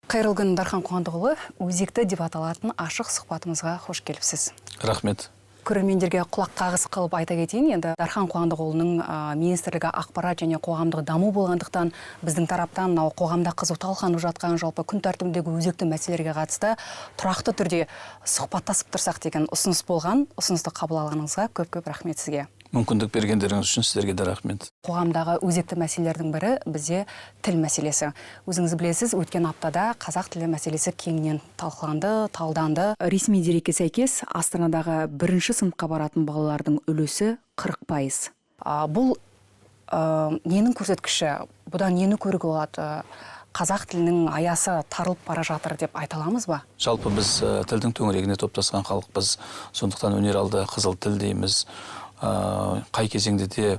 Қайырлы күн, Дархан Қуандықұлы, өзекті деп аталатын ашық сұхбатымызға қош келіпсіз. Рахмет. Көрермендерге құлақ қағыс қылып айта кетейін, енді Дархан Қуандықұлының министрлігі ақпарат және қоғамдық даму болғандықтан біздің тараптан қоғамда қызу талқыланып жатқан жалпы күн тәртібіндегі өзекті мәселелерге қатысты тұрақты түрде сұхбаттасып тұрсақ деген ұсыныс болған. Ұсынысты қабыл алғаныңызға көп-көп рахмет сізге. Мүмкіндік бергендеріңіз үшін сіздерге де рахмет. Қоғамдағы өзекті мәселелердің бірі бізде тіл мәселесі. Өзіңіз білесіз, өткен аптада қазақ тілі мәселесі кеңінен талқыланды, талданды. Ресми дерекке сәйкес, Астанадағы бірінші сыныпқа баратын балалардың үлесі 40%. Бұл ненің көрсеткіші? Бұдан нені көруге болады? Қазақ тілінің аясы тарылып бара жатыр деп айта аламыз ба? Жалпы біз тілдің төңірегіне топтасқан халықпыз. Сондықтан өнер алды қызыл тіл дейміз. Қай кезеңде де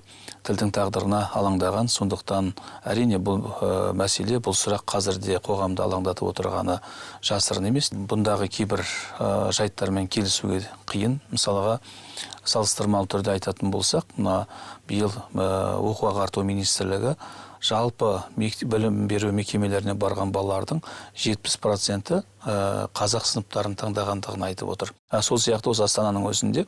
тілдің тағдырына алаңдаған, сондықтан әрине бұл мәселе, бұл сұрақ қазірде қоғамды алаңдатып отырғаны жасырын емес. Бұндағы кейбір жайттармен келісуге қиын. Мысалға, салыстырмалы түрде айтатын болсақ, биыл оқу ағарту министрлігі жалпы білім беру мекемелеріне барған балалардың 70% қазақ сыныптарын таңдағандығын айтып отыр. Сол сияқты осы Астананың өзінде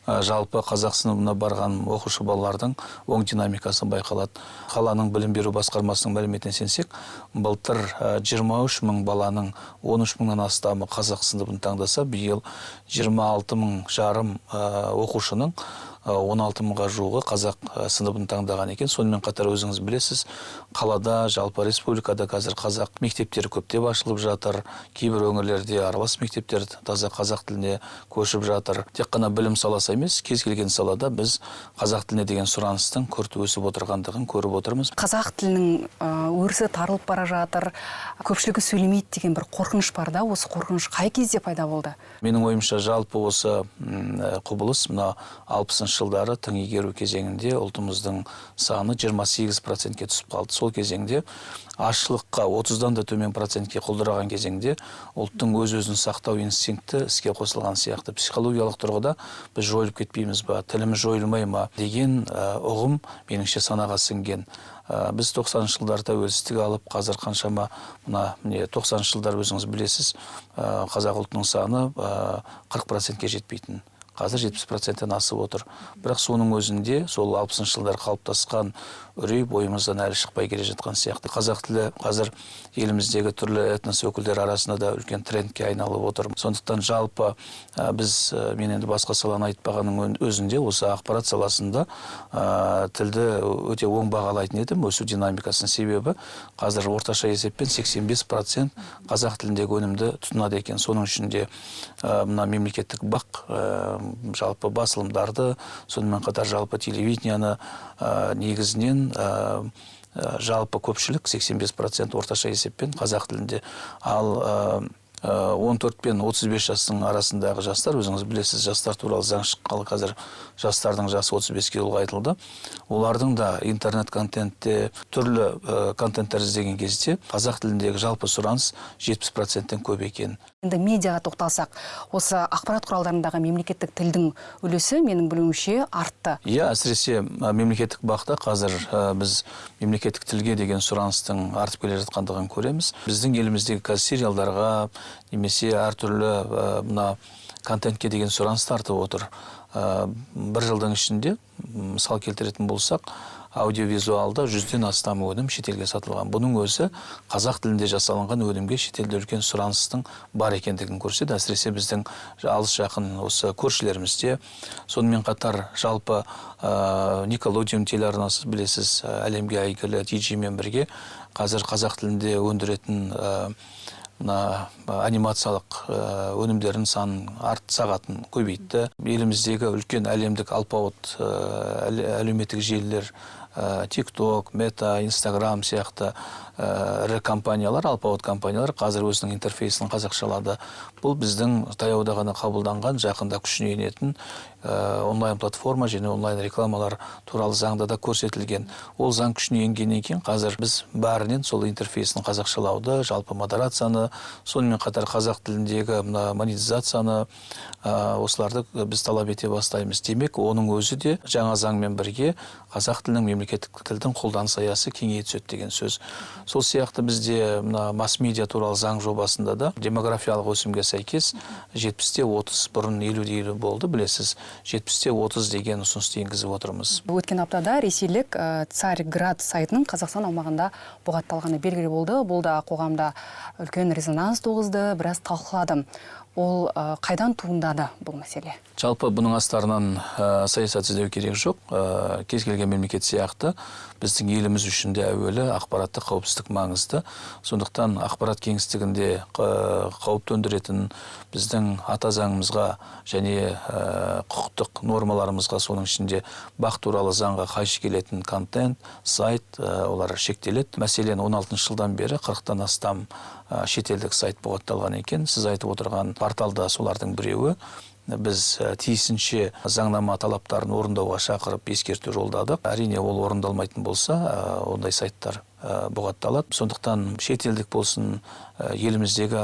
жалпы қазақ сыныбына барған оқушы балалардың оң динамикасы байқалады. Қаланың білім беру басқармасының мәліметіне сенсек, былтыр 23 мың баланың 13 мыңнан астамы қазақ сыныбын таңдаса, биыл 26 мың жарым оқушының 16 мыңға жуығы қазақ сыныбын таңдаған екен. Сонымен қатар өзіңіз білесіз, қалада, жалпы республикада қазір қазақ мектептері көптеп ашылып жатыр. Кейбір өңірлерде аралас мектептер таза қазақ тіліне көшіп жатыр. Тек қана білім саласы емес, кез келген салада біз қазақ тіліне деген сұраныстың күрт өсіп отырғандығын көріп отырмыз. Қазақ тілінің өрісі тарылып бара жатыр, көпшілігі сөйлемейді деген бір қорқыныш бар да, осы қорқыныш қай кезде пайда болды? Менің ойымша жалпы осы құбылыс 60-шы жылдары тың игеру кезеңінде ұлтымыздың саны 28%-ке түсіп қалды. Сол кезеңде ашылыққа 30-дан да төмен процентке құлдыраған кезеңде ұлттың өз-өзін сақтау инстинкті іске қосылған сияқты. Психологиялық тұрғыда біз жойылып кетпейміз ба, тіліміз жойылмай ма деген ұғым меніңше санаға сіңген. Біз 90-шы жылдарда тәуелсіздік алып, қазір қаншама 90-шы жылдар өзіңіз білесіз, қазақ ұлтының саны 40%-ке жетпейтін. Қазір 70%-тен асып отыр. Бірақ соның өзінде сол 60-шы жылдар қалыптасқан үрей бойымыздан әлі шықпай келе жатқан сияқты. Қазақ тілі қазір еліміздегі түрлі этнос өкілдері арасында да үлкен трендке айналып отыр. Сондықтан жалпы біз, мен енді басқа саланы айтпағаның өзінде, осы ақпарат саласында тілді өте оң бағалайтын едім, өсу динамикасының себебі қазір орташа есеппен 85% қазақ тіліндегі өнімді тұтынады екен. Соның ішінде мемлекеттік бақ жалпы басылымдарды, сонымен қатар жалпы телевидениені негізінен жалпы көпшілік 85% орташа есеппен қазақ тілінде. Ал 14 пен 35 жастың арасындағы жастар, өзіңіз білесіз, жастар туралы заң шыққалы қазір жастардың жасы 35-ке ұлғайтылды. Олардың да интернет контентте түрлі контенттер іздеген кезде қазақ тіліндегі жалпы сұраныс 70%-тен көп екен. Енді медиаға тоқталсақ, осы ақпарат құралдарындағы мемлекеттік тілдің үлесі менің білуімше артты. Әсіресе мемлекеттік бақта қазір біз мемлекеттік тілге деген сұраныстың артып келе жатқандығын көреміз. Біздің еліміздегі қазір сериалдарға немесе әртүрлі контентке деген сұраныс артып отыр. Бір жылдың ішінде, мысал келтіретін болсақ, аудиовизуалда 100-ден астам өнім шетелге сатылған. Бұның өзі қазақ тілінде жасалынған өнімге шетелде үлкен сұраныстың бар екендігін көрсетеді. Әсіресе біздің алыс жақын осы көршілерімізде. Сонымен қатар жалпы Никелодион телеарнасы, білесіз, әлемге әйгілі TG-мен бірге қазір қазақ тілінде өндіретін анимациялық өнімдерін санын сағатын көбейтті. Еліміздегі үлкен әлемдік алпауыт әлеуметтік желілер, TikTok, Meta, Instagram сияқты ірі компаниялар, алпауыт компаниялар қазір өзінің интерфейсін қазақшалады. Бұл біздің таяуда ғана қабылданған, жақында күшіне енетін онлайн платформа және онлайн рекламалар туралы заңда да көрсетілген. Ол заң күшіне енгеннен кейін қазір біз бәрінен сол интерфейсін қазақшалауды, жалпы модерацияны, сонымен қатар қазақ тіліндегі монетизацияны осыларды біз талап ете бастаймыз. Демек, оның өзі де жаңа заңмен бірге қазақ тілінің мемлекеттік тілдің қолданыс аясы кеңейе түседі деген сөз. Сол сияқты бізде масс-медиа туралы заң жобасында да демографиялық өсімге сәйкес 70-30 бұрын 50-50 болды, білесіз. 70-30 деген ұсынысты енгізіп отырмыз. Өткен аптада ресейлік Царьград сайтының Қазақстан аумағында бұғатталғаны белгілі болды. Бұл да қоғамда үлкен резонанс туғызды, біраз талқылады. Ол қайдан туындады бұл мәселе? Жалпы бұның астарынан саясат іздеу керек жоқ. Кез келген мемлекет сияқты біздің еліміз үшін де әуелі ақпараттық қауіпсіздік маңызды. Сондықтан ақпарат кеңістігінде қауіп төндіретін біздің ата заңымызға және құқықтық нормаларымызға, соның ішінде бақ туралы заңға қайшы келетін контент, сайт, олар шектеледі. Мәселен, 16 жылдан бері 40-тан астам шетелдік сайт бұғатталған екен. Сіз айтып отырған порталда солардың біреуі. Біз тиісінше заңнама талаптарын орындауға шақырып ескерту жолдадық. Әрине, ол орындалмайтын болса, ондай сайттар бұғатталады. Сондықтан шетелдік болсын, еліміздегі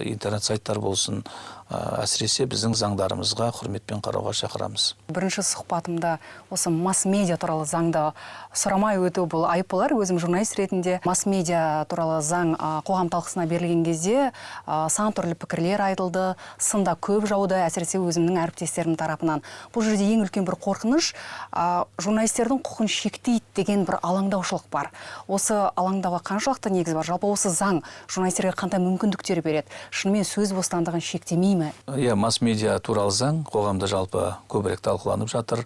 интернет сайттар болсын, әсіресе біздің заңдарымызға құрметпен қарауға шақырамыз. Бірінші сұхбатымда осы масс-медиа туралы заңды сұрамай өту бұл айып болар. Өзім журналист ретінде масс-медиа туралы заң қоғам талқысына берілген кезде сан түрлі пікірлер айтылды, сында көп жауды, әсіресе өзімнің әріптестерім тарапынан. Бұл жерде ең үлкен бір қорқыныш журналистердің құқын шектейді деген бір алаңдаушылық бар. Осы алаңдауға қаншалықты негіз бар? Жалпы осы заң журналистерге қандай мүмкіндіктер береді? Шынымен сөз бостандығын шектемей ме? Масс-медиа туралы заң қоғамда жалпы көбірек талқыланып жатыр.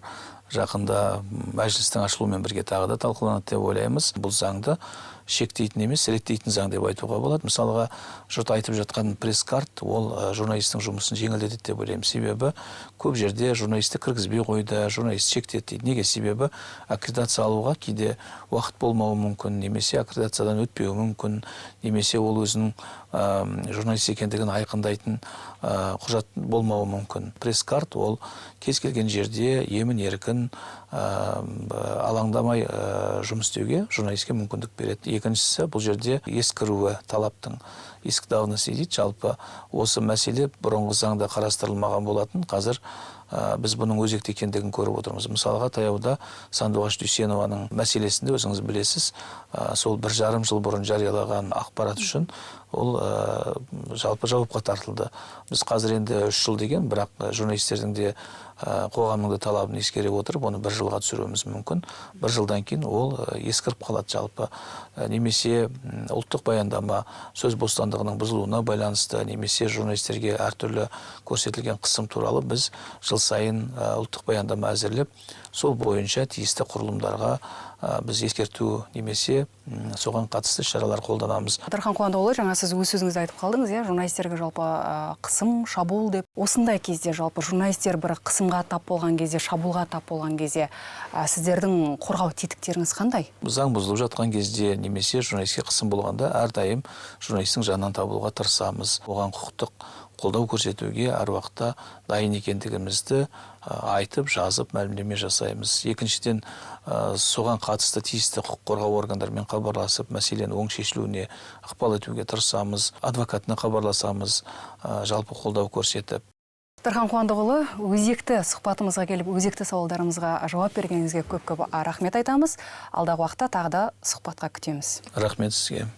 Жақында мәжілістің ашылуымен бірге тағы да талқыланады деп ойлаймыз. Бұл заңды шектейтін емес, реттейтін заң деп айтуға болады. Мысалға, жұрт айтып жатқан пресс-карт, ол журналистің жұмысын жеңілдетеді деп ойлаймын. Себебі көп жерде журналисті кіргізбей қойды, журналист шектеді дейді. Неге? Себебі аккредитация алуға кейде уақыт болмауы мүмкін, немесе аккредитациядан өтпеуі мүмкін, немесе ол өзінің журналист екендігін айқындайтын құжат болмауы мүмкін. Пресс-карт ол кез келген жерде емін-еркін алаңдамай жұмыс істеуге журналистке мүмкіндік береді. Екіншісі, бұл жерде ескіруі талаптың есік давности дейді. Жалпы осы мәселе бұрынғы заңда қарастырылмаған болатын. Қазір біз бұның өзекті екендігін көріп отырмыз. Мысалға, таяуда Сандуғаш Дүйсенованың мәселесінде өзіңіз білесіз, сол 1,5 жыл бұрын жариялаған ақпарат үшін ол жалпы жауапқа тартылды. Біз қазір енді 3 жыл деген, бірақ журналистердің де қоғамның да талабын ескере отырып, оны 1 жылға түсіруіміз мүмкін. 1 жылдан кейін ол ескіріп қалады жалпы. Немесе ұлттық баяндама сөз бостандығының бұзылуына байланысты, немесе журналистерге әртүрлі көрсетілген қысым туралы біз жыл сайын ұлттық баяндама әзірлеп, сол бойынша тиісті құрылымдарға біз ескерту немесе соған қатысты шаралар қолданамыз. Батырхан Қуандықұлы, жаңа сіз өз сөзіңізде айтып қалдыңыз, журналистерге жалпы қысым, шабуыл деп. Осындай кезде жалпы журналистер бір қысымға тап болған кезде, шабуылға тап болған кезде сіздердің қорғау тетіктеріңіз қандай? Заң бұзылып жатқан кезде немесе журналистке қысым болғанда әрдайым журналистің жанынан табылуға тырысамыз. Оған құқықтық қолдау көрсетуге әр уақытта дайын екендігімізді айтып, жазып, мәлімдеме жасаймыз. Екіншіден, соған қатысты тиісті құқық қорғау органдарымен хабарласып, мәселен оң шешілуіне ықпал етуге тырысамыз, адвокатына хабарласамыз, жалпы қолдау көрсетіп. Батырхан Қуандықұлы, өзекті сұхбатымызға келіп, өзекті сауалдарымызға жауап бергеніңізге көп-көп рахмет айтамыз. Алдағы уақытта тағы да сұхбатқа күтеміз. Рахмет сізге.